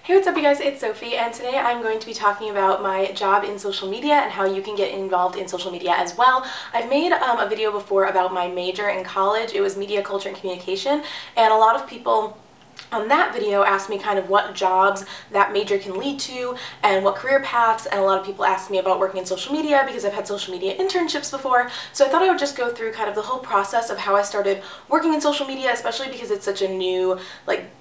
Hey, what's up you guys, it's Sophie, and today I'm going to be talking about my job in social media and how you can get involved in social media as well. I've made a video before about my major in college. It was media, culture, and communication, and a lot of people on that video asked me kind of what jobs that major can lead to and what career paths, and a lot of people asked me about working in social media because I've had social media internships before. So I thought I would just go through kind of the whole process of how I started working in social media, especially because it's such a new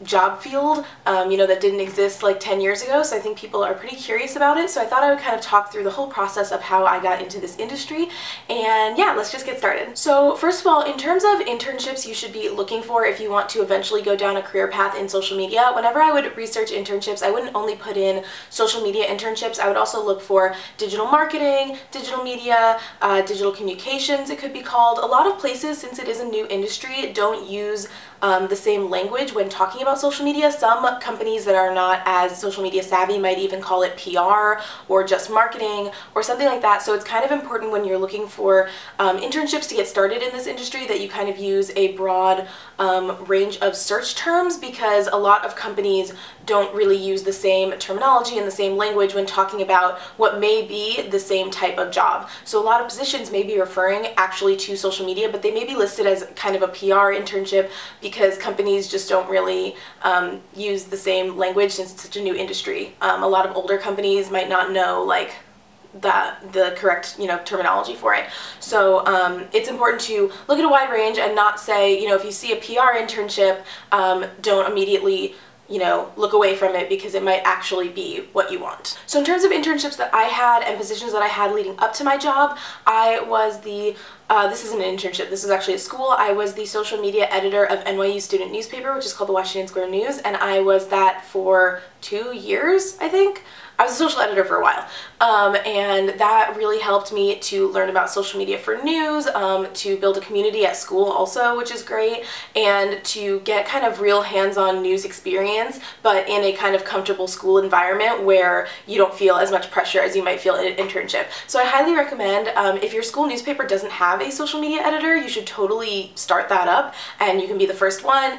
job field, that didn't exist like 10 years ago. So I think people are pretty curious about it. So I thought I would kind of talk through the whole process of how I got into this industry. And yeah, let's just get started. So first of all, in terms of internships you should be looking for if you want to eventually go down a career path in social media, whenever I would research internships, I wouldn't only put in social media internships. I would also look for digital marketing, digital media, digital communications it could be called. A lot of places, since it is a new industry, don't use the same language when talking about social media. Some companies that are not as social media savvy might even call it PR or just marketing or something like that. So it's kind of important when you're looking for internships to get started in this industry that you kind of use a broad range of search terms, because a lot of companies don't really use the same terminology and the same language when talking about what may be the same type of job. So a lot of positions may be referring actually to social media, but they may be listed as kind of a PR internship because companies just don't really use the same language since it's such a new industry. A lot of older companies might not know the correct terminology for it. So it's important to look at a wide range and not say, if you see a PR internship, don't immediately look away from it because it might actually be what you want. So in terms of internships that I had and positions that I had leading up to my job, I was the this isn't an internship, this is actually a school. I was the social media editor of NYU student newspaper, which is called the Washington Square News, and I was that for 2 years, I think. I was a social editor for a while, and that really helped me to learn about social media for news, to build a community at school also, which is great, and to get kind of real hands-on news experience, but in a kind of comfortable school environment where you don't feel as much pressure as you might feel in an internship. So I highly recommend, if your school newspaper doesn't have a social media editor, you should totally start that up, and you can be the first one.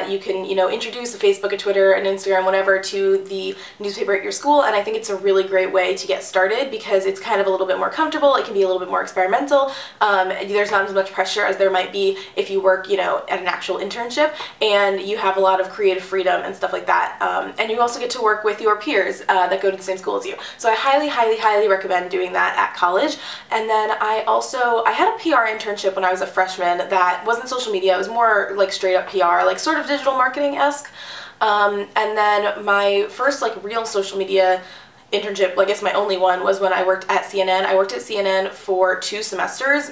You can, introduce a Facebook, a Twitter, an Instagram, whatever, to the newspaper at your school, and I think it's a really great way to get started because it's kind of a little bit more comfortable. It can be a little bit more experimental. There's not as much pressure as there might be if you work, at an actual internship, and you have a lot of creative freedom and stuff like that. And you also get to work with your peers that go to the same school as you. So I highly, highly, highly recommend doing that at college. And then I had a PR internship when I was a freshman that wasn't social media. It was more like straight up PR, like sort of digital marketing-esque. And then my first real social media internship, I guess my only one, was when I worked at CNN. I worked at CNN for 2 semesters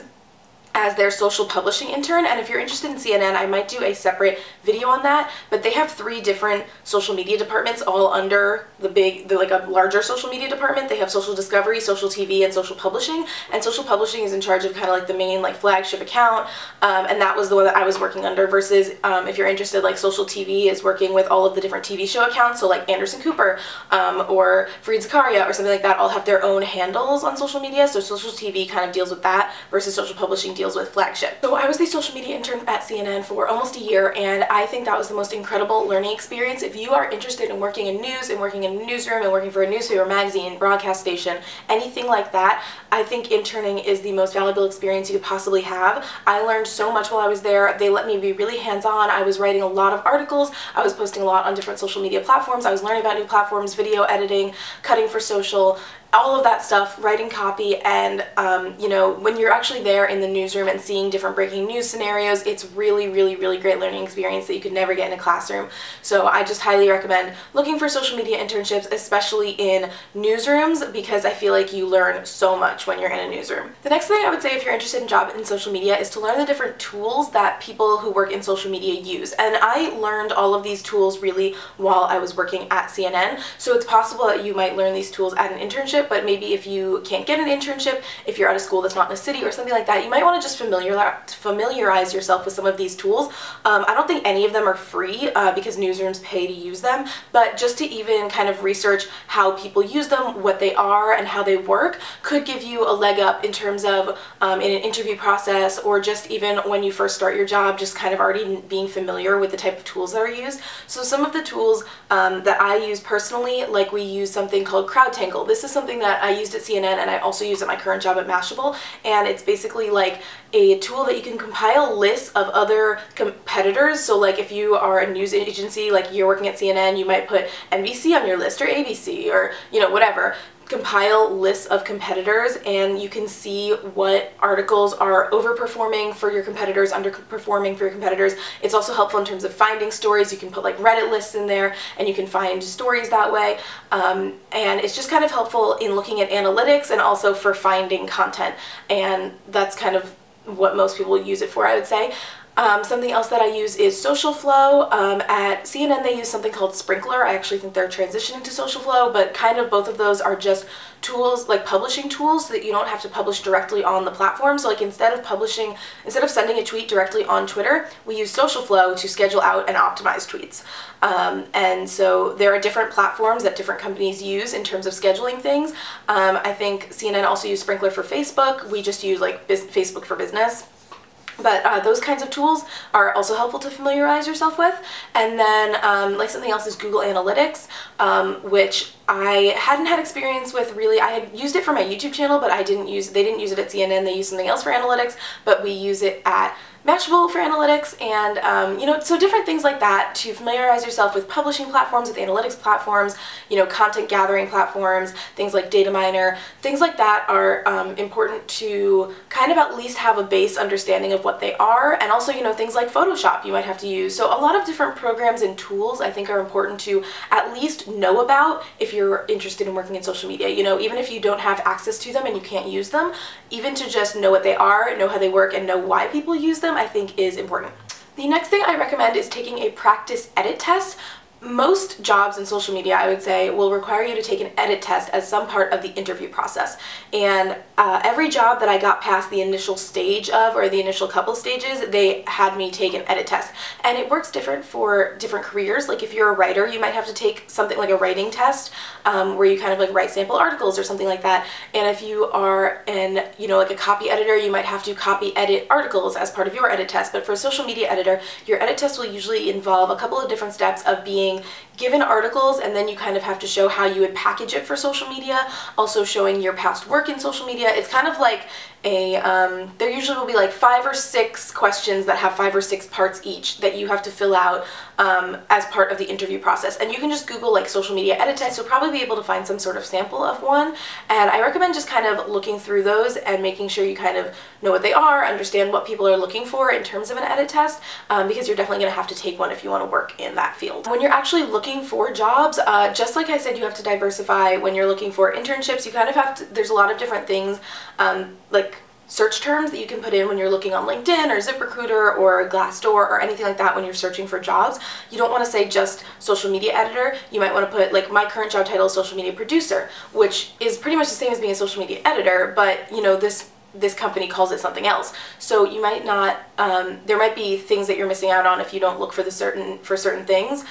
as their social publishing intern, and if you're interested in CNN, I might do a separate video on that, but they have 3 different social media departments all under a larger social media department. They have social discovery, social TV, and social publishing, and social publishing is in charge of kind of the main flagship account, and that was the one that I was working under, versus if you're interested, social TV is working with all of the different TV show accounts, so like Anderson Cooper or Fareed Zakaria or something like that all have their own handles on social media. So social TV kind of deals with that, versus social publishing deals with flagship. So I was the social media intern at CNN for almost a year, and I think that was the most incredible learning experience. If you are interested in working in news and working in a newsroom and working for a newspaper, magazine, broadcast station, anything like that, I think interning is the most valuable experience you could possibly have. I learned so much while I was there. They let me be really hands-on. I was writing a lot of articles. I was posting a lot on different social media platforms. I was learning about new platforms, video editing, cutting for social, all of that stuff, writing copy, and when you're actually there in the newsroom and seeing different breaking news scenarios, it's really, really, really great learning experience that you could never get in a classroom. So I just highly recommend looking for social media internships, especially in newsrooms, because I feel like you learn so much when you're in a newsroom. The next thing I would say if you're interested in job in social media is to learn the different tools that people who work in social media use. And I learned all of these tools really while I was working at CNN, so it's possible that you might learn these tools at an internship internship, but maybe if you can't get an internship, if you're at a school that's not in a city or something like that, you might want to just familiarize yourself with some of these tools. I don't think any of them are free because newsrooms pay to use them, but just to even kind of research how people use them, what they are, and how they work could give you a leg up in terms of in an interview process, or just even when you first start your job, just kind of already being familiar with the type of tools that are used. So some of the tools that I use personally, like we use something called CrowdTangle. This is something that I used at CNN and I also use at my current job at Mashable, and it's basically like a tool that you can compile lists of other competitors. So like if you are a news agency, like you're working at CNN, you might put NBC on your list or ABC or, you know, whatever. Compile lists of competitors, and you can see what articles are overperforming for your competitors, underperforming for your competitors. It's also helpful in terms of finding stories. You can put like Reddit lists in there and you can find stories that way. And it's just kind of helpful in looking at analytics and also for finding content. And that's kind of what most people use it for, I would say. Something else that I use is Social Flow. At CNN they use something called Sprinkler. I actually think they're transitioning to Social Flow, but kind of both of those are just tools, like publishing tools, so that you don't have to publish directly on the platform. So like instead of sending a tweet directly on Twitter, we use Social Flow to schedule out and optimize tweets. And so there are different platforms that different companies use in terms of scheduling things. I think CNN also use Sprinkler for Facebook. We just use like Facebook for Business. But those kinds of tools are also helpful to familiarize yourself with. And then like something else is Google Analytics, which I hadn't had experience with really. I had used it for my YouTube channel, but they didn't use it at CNN. They used something else for analytics, but we use it at Mashable for analytics, and you know, so different things like that to familiarize yourself with publishing platforms, with analytics platforms, you know, content gathering platforms, things like data miner, things like that are important to kind of at least have a base understanding of what they are. And also, you know, things like Photoshop you might have to use. So a lot of different programs and tools I think are important to at least know about if you're interested in working in social media. You know, even if you don't have access to them and you can't use them, even to just know what they are, know how they work, and know why people use them, I think is important. The next thing I recommend is taking a practice edit test. Most jobs in social media, I would say, will require you to take an edit test as some part of the interview process. And every job that I got past the initial stage of, or the initial couple stages, they had me take an edit test. And it works different for different careers. Like if you're a writer, you might have to take something like a writing test, where you kind of like write sample articles or something like that. And if you are you know, like a copy editor, you might have to copy edit articles as part of your edit test. But for a social media editor, your edit test will usually involve a couple of different steps of being given articles, and then you kind of have to show how you would package it for social media, also showing your past work in social media. It's kind of like there usually will be like 5 or 6 questions that have 5 or 6 parts each that you have to fill out as part of the interview process. And you can just Google like social media edit test. You'll probably be able to find some sort of sample of one. And I recommend just kind of looking through those and making sure you kind of know what they are, understand what people are looking for in terms of an edit test, because you're definitely going to have to take one if you want to work in that field. When you're actually looking for jobs, just like I said, you have to diversify. When you're looking for internships, you kind of have to, there's a lot of different things, like search terms that you can put in when you're looking on LinkedIn or ZipRecruiter or Glassdoor or anything like that when you're searching for jobs. You don't want to say just social media editor. You might want to put, like, my current job title is social media producer, which is pretty much the same as being a social media editor, but you know, this company calls it something else. So you might not, there might be things that you're missing out on if you don't look for certain things.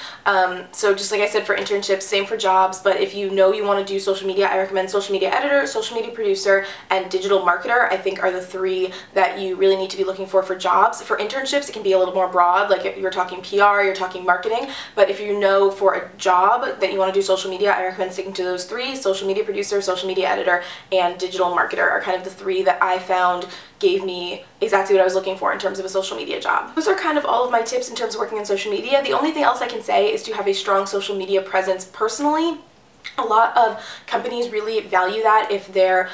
So just like I said for internships, same for jobs, but if you know you want to do social media, I recommend social media editor, social media producer, and digital marketer, I think are the 3 that you really need to be looking for jobs. For internships, it can be a little more broad, like if you're talking PR, you're talking marketing, but if you know for a job that you want to do social media, I recommend sticking to those 3, social media producer, social media editor, and digital marketer are kind of the 3 that I found gave me exactly what I was looking for in terms of a social media job. Those are kind of all of my tips in terms of working in social media. The only thing else I can say is to have a strong social media presence personally. A lot of companies really value that if their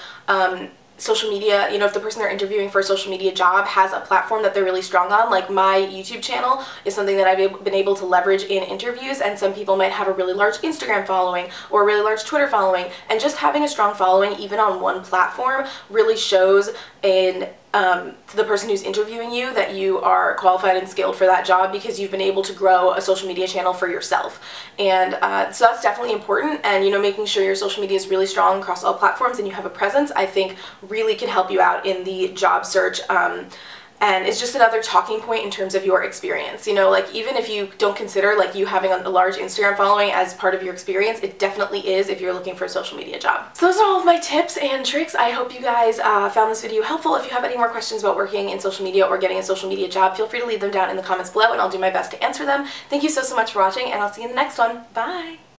social media, you know, if the person they're interviewing for a social media job has a platform that they're really strong on. Like my YouTube channel is something that I've been able to leverage in interviews, and some people might have a really large Instagram following or a really large Twitter following, and just having a strong following even on one platform really shows in to the person who's interviewing you that you are qualified and skilled for that job because you've been able to grow a social media channel for yourself. And so that's definitely important, and making sure your social media is really strong across all platforms and you have a presence, I think really can help you out in the job search. And it's just another talking point in terms of your experience. Like, even if you don't consider like you having a large Instagram following as part of your experience, it definitely is if you're looking for a social media job. So those are all of my tips and tricks. I hope you guys found this video helpful. If you have any more questions about working in social media or getting a social media job, feel free to leave them down in the comments below and I'll do my best to answer them. Thank you so much for watching, and I'll see you in the next one. Bye!